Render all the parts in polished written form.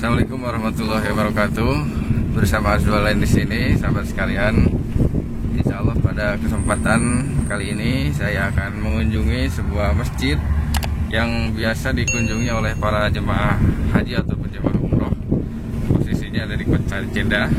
Assalamualaikum warahmatullahi wabarakatuh. Bersama Azwalain di sini, sahabat sekalian. Insya Allah pada kesempatan kali ini saya akan mengunjungi sebuah masjid yang biasa dikunjungi oleh para jemaah haji ataupun jemaah umroh. Posisinya ada di kota Jeddah.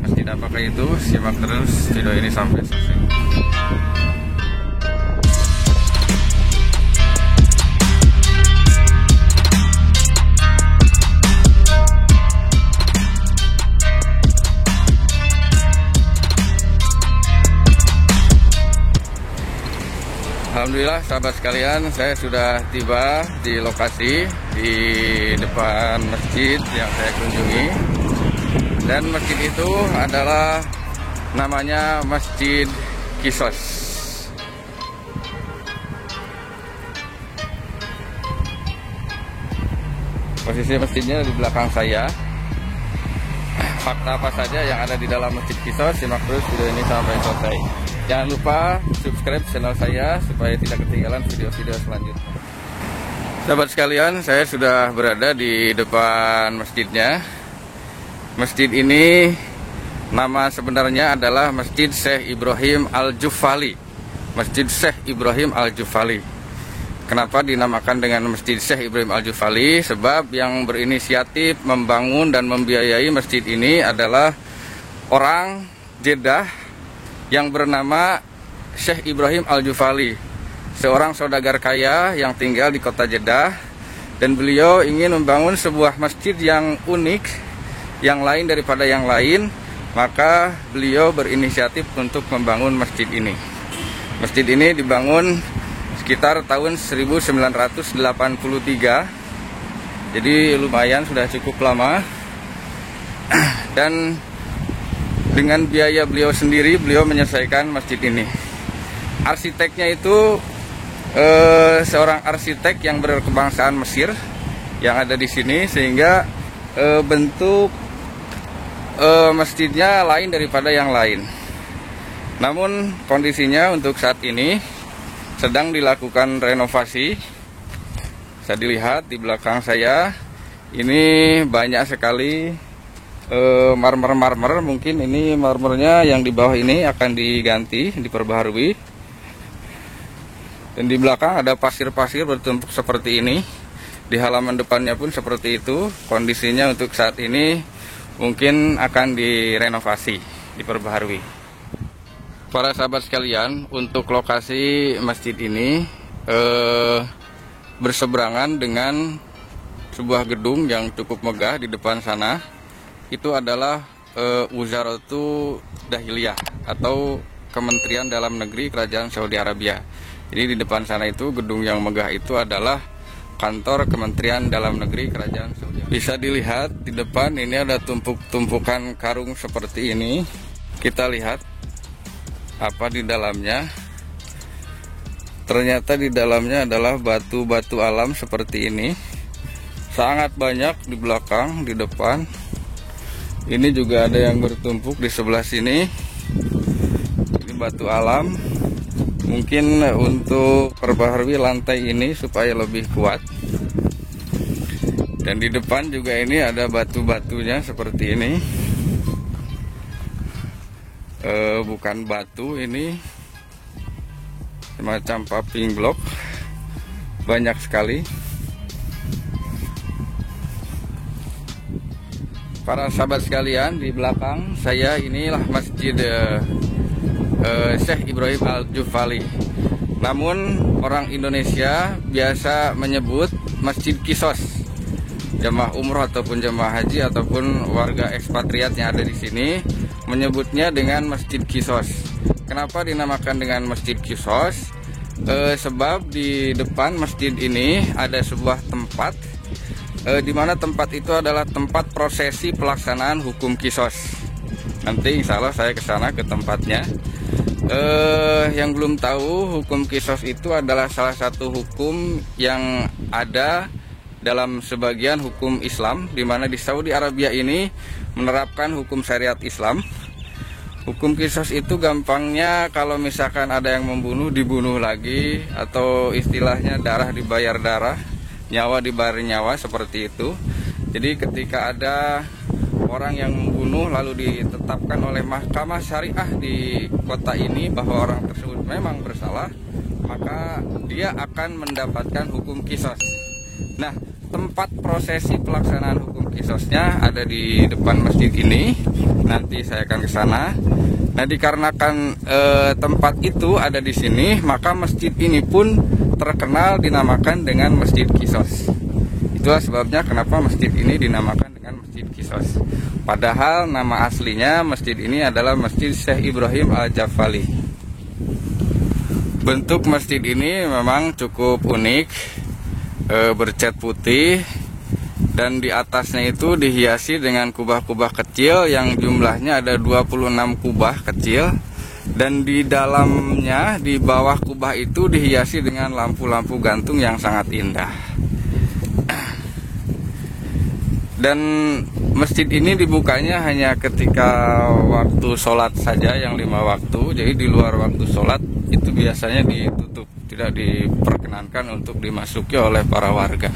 Masjid apakah itu? Simak terus video ini sampai selesai. Alhamdulillah sahabat sekalian, saya sudah tiba di lokasi di depan masjid yang saya kunjungi. Dan masjid itu adalah namanya Masjid Qisas. Posisi masjidnya di belakang saya. Fakta apa saja yang ada di dalam Masjid Qisas, simak terus video ini sampai selesai. Jangan lupa subscribe channel saya supaya tidak ketinggalan video-video selanjutnya. Sahabat sekalian, saya sudah berada di depan masjidnya. Masjid ini nama sebenarnya adalah Masjid Syekh Ibrahim Al-Jufali. Masjid Syekh Ibrahim Al-Jufali. Kenapa dinamakan dengan Masjid Syekh Ibrahim Al-Jufali? Sebab yang berinisiatif membangun dan membiayai masjid ini adalah orang Jeddah yang bernama Syekh Ibrahim Al-Jufali, seorang saudagar kaya yang tinggal di kota Jeddah, dan beliau ingin membangun sebuah masjid yang unik, yang lain daripada yang lain, maka beliau berinisiatif untuk membangun masjid ini. Masjid ini dibangun sekitar tahun 1983, jadi lumayan sudah cukup lama. Dan dengan biaya beliau sendiri, beliau menyelesaikan masjid ini. Arsiteknya itu seorang arsitek yang berkebangsaan Mesir yang ada di sini, sehingga bentuk masjidnya lain daripada yang lain. Namun kondisinya untuk saat ini sedang dilakukan renovasi. Bisa dilihat di belakang saya, ini banyak sekali marmer, mungkin ini marmernya yang di bawah ini akan diganti, diperbaharui. Dan di belakang ada pasir-pasir bertumpuk seperti ini. Di halaman depannya pun seperti itu. Kondisinya untuk saat ini mungkin akan direnovasi, diperbaharui. Para sahabat sekalian, untuk lokasi masjid ini berseberangan dengan sebuah gedung yang cukup megah di depan sana. Itu adalah Wuzaratu Dahiliyah atau Kementerian Dalam Negeri Kerajaan Saudi Arabia. Jadi di depan sana itu gedung yang megah itu adalah kantor Kementerian Dalam Negeri Kerajaan Saudi Arabia. Bisa dilihat di depan ini ada tumpukan karung seperti ini. Kita lihat apa di dalamnya. Ternyata di dalamnya adalah batu-batu alam seperti ini. Sangat banyak di belakang, di depan. Ini juga ada yang bertumpuk di sebelah sini. Ini batu alam. Mungkin untuk perbaharui lantai ini supaya lebih kuat. Dan di depan juga ini ada batu-batunya seperti ini. Bukan batu, ini semacam paving block. Banyak sekali. Para sahabat sekalian, di belakang saya inilah Masjid Syekh Ibrahim Al-Jufali. Namun orang Indonesia biasa menyebut Masjid Qisas. Jemaah umroh ataupun jemaah haji ataupun warga ekspatriat yang ada di sini menyebutnya dengan Masjid Qisas. Kenapa dinamakan dengan Masjid Qisas? Sebab di depan masjid ini ada sebuah tempat, di mana tempat itu adalah tempat prosesi pelaksanaan hukum Qisas. Nanti insya Allah saya ke sana ke tempatnya. Yang belum tahu, hukum Qisas itu adalah salah satu hukum yang ada dalam sebagian hukum Islam, di mana di Saudi Arabia ini menerapkan hukum syariat Islam. Hukum Qisas itu gampangnya kalau misalkan ada yang membunuh, dibunuh lagi, atau istilahnya darah dibayar darah, nyawa dibayar nyawa, seperti itu. Jadi ketika ada orang yang membunuh lalu ditetapkan oleh mahkamah syariah di kota ini bahwa orang tersebut memang bersalah, maka dia akan mendapatkan hukum qisas. Nah, tempat prosesi pelaksanaan hukum qisasnya ada di depan masjid ini. Nanti saya akan ke sana. Nah, dikarenakan tempat itu ada di sini, maka masjid ini pun terkenal dinamakan dengan Masjid Qisas. Itulah sebabnya kenapa masjid ini dinamakan dengan Masjid Qisas. Padahal nama aslinya masjid ini adalah Masjid Syekh Ibrahim Al-Jafali. Bentuk masjid ini memang cukup unik, bercat putih, dan di atasnya itu dihiasi dengan kubah-kubah kecil yang jumlahnya ada 26 kubah kecil, dan di dalamnya di bawah kubah itu dihiasi dengan lampu-lampu gantung yang sangat indah. Dan masjid ini dibukanya hanya ketika waktu sholat saja, yang 5 waktu. Jadi di luar waktu sholat itu biasanya ditutup, tidak diperkenankan untuk dimasuki oleh para warga.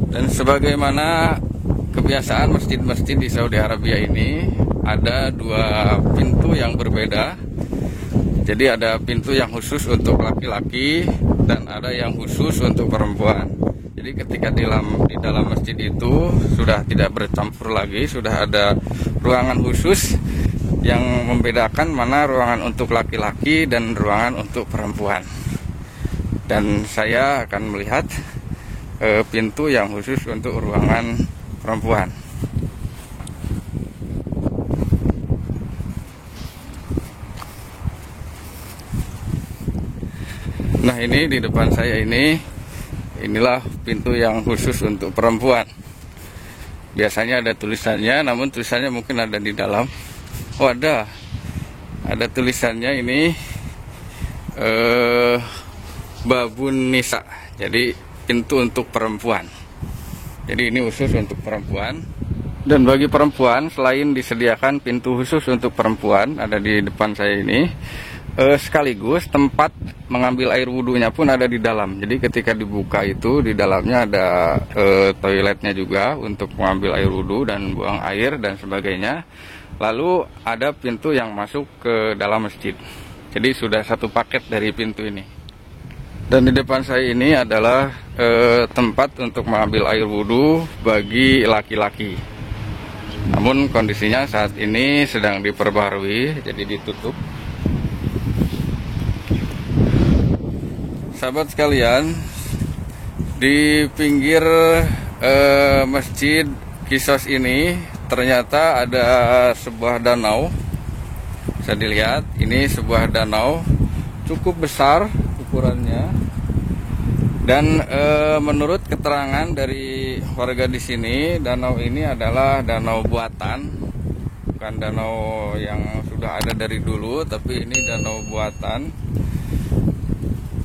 Dan sebagaimana kebiasaan masjid-masjid di Saudi Arabia ini, ada 2 pintu yang berbeda. Jadi ada pintu yang khusus untuk laki-laki dan ada yang khusus untuk perempuan. Jadi ketika di dalam masjid itu sudah tidak bercampur lagi, sudah ada ruangan khusus yang membedakan mana ruangan untuk laki-laki dan ruangan untuk perempuan. Dan saya akan melihat pintu yang khusus untuk ruangan perempuan. Nah, ini di depan saya inilah pintu yang khusus untuk perempuan. Biasanya ada tulisannya, namun tulisannya mungkin ada di dalam. Oh, ada tulisannya ini Babun Nisa. Jadi pintu untuk perempuan. Jadi ini khusus untuk perempuan. Dan bagi perempuan, selain disediakan pintu khusus untuk perempuan ada di depan saya ini, sekaligus tempat mengambil air wudhunya pun ada di dalam. Jadi ketika dibuka itu di dalamnya ada toiletnya juga untuk mengambil air wudhu dan buang air dan sebagainya. Lalu ada pintu yang masuk ke dalam masjid. Jadi sudah satu paket dari pintu ini. Dan di depan saya ini adalah tempat untuk mengambil air wudhu bagi laki-laki. Namun kondisinya saat ini sedang diperbarui, jadi ditutup. Sahabat sekalian, di pinggir Masjid Qisas ini ternyata ada sebuah danau. Bisa dilihat, ini sebuah danau cukup besar ukurannya. Dan menurut keterangan dari warga di sini, danau ini adalah danau buatan, bukan danau yang sudah ada dari dulu, tapi ini danau buatan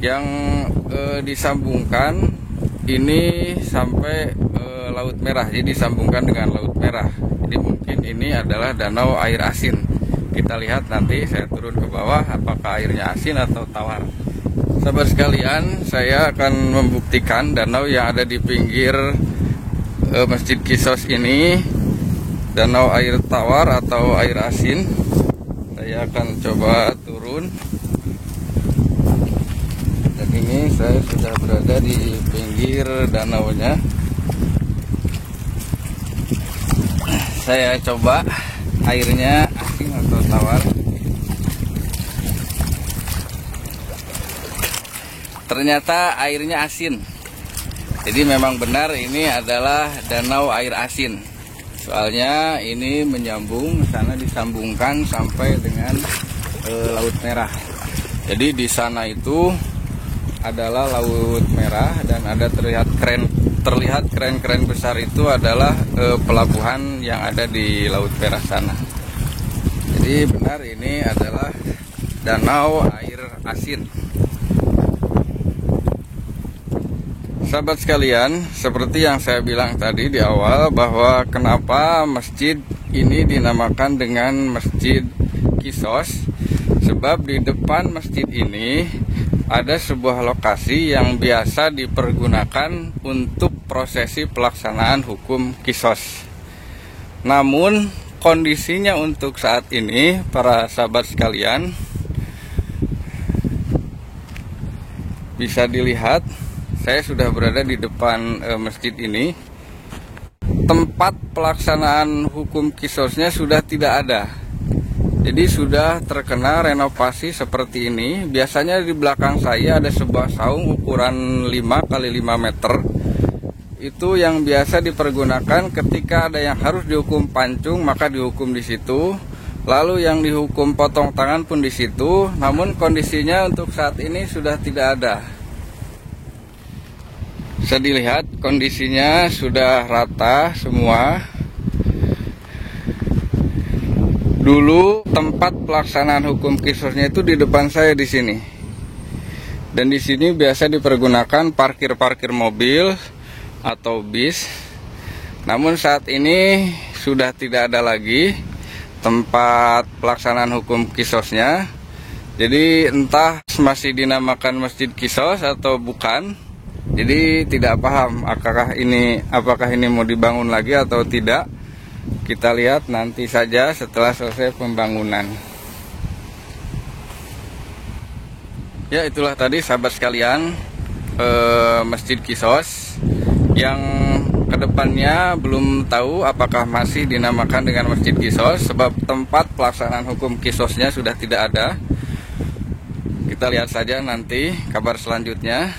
yang disambungkan ini sampai Laut Merah. Jadi disambungkan dengan Laut Merah. Jadi mungkin ini adalah danau air asin. Kita lihat nanti, saya turun ke bawah apakah airnya asin atau tawar. Sahabat sekalian, saya akan membuktikan danau yang ada di pinggir Masjid Qisas ini danau air tawar atau air asin. Saya akan coba turun. Dan ini saya sudah berada di pinggir danaunya. Saya coba airnya asin atau tawar. Ternyata airnya asin. Jadi memang benar ini adalah danau air asin. Soalnya ini menyambung, sana disambungkan sampai dengan Laut Merah. Jadi di sana itu adalah Laut Merah dan ada terlihat keren-keren besar itu adalah pelabuhan yang ada di Laut Merah sana. Jadi benar ini adalah danau air asin. Sahabat sekalian, seperti yang saya bilang tadi di awal bahwa kenapa masjid ini dinamakan dengan Masjid Qisas, sebab di depan masjid ini ada sebuah lokasi yang biasa dipergunakan untuk prosesi pelaksanaan hukum kisos. Namun kondisinya untuk saat ini, para sahabat sekalian, bisa dilihat saya sudah berada di depan masjid ini. Tempat pelaksanaan hukum kisosnya sudah tidak ada. Jadi sudah terkena renovasi seperti ini. Biasanya di belakang saya ada sebuah saung ukuran 5 kali 5 meter. Itu yang biasa dipergunakan ketika ada yang harus dihukum pancung, maka dihukum di situ. Lalu yang dihukum potong tangan pun di situ. Namun kondisinya untuk saat ini sudah tidak ada. Bisa dilihat kondisinya sudah rata semua. Dulu tempat pelaksanaan hukum kisosnya itu di depan saya di sini. Dan di sini biasa dipergunakan parkir mobil atau bis. Namun saat ini sudah tidak ada lagi tempat pelaksanaan hukum kisosnya. Jadi entah masih dinamakan Masjid Kisos atau bukan. Jadi tidak paham apakah ini mau dibangun lagi atau tidak. Kita lihat nanti saja setelah selesai pembangunan. Ya, itulah tadi sahabat sekalian, Masjid Kisos yang kedepannya belum tahu apakah masih dinamakan dengan Masjid Kisos, sebab tempat pelaksanaan hukum kisosnya sudah tidak ada. Kita lihat saja nanti kabar selanjutnya.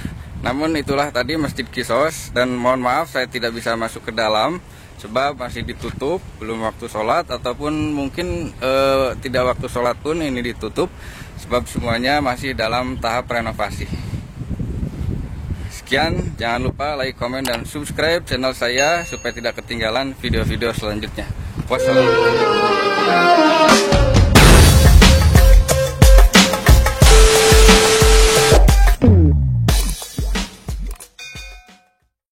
Namun itulah tadi Masjid Kisos, dan mohon maaf saya tidak bisa masuk ke dalam sebab masih ditutup, belum waktu sholat, ataupun mungkin tidak waktu sholat pun ini ditutup sebab semuanya masih dalam tahap renovasi. Sekian, jangan lupa like, komen, dan subscribe channel saya supaya tidak ketinggalan video-video selanjutnya. Wassalamualaikum.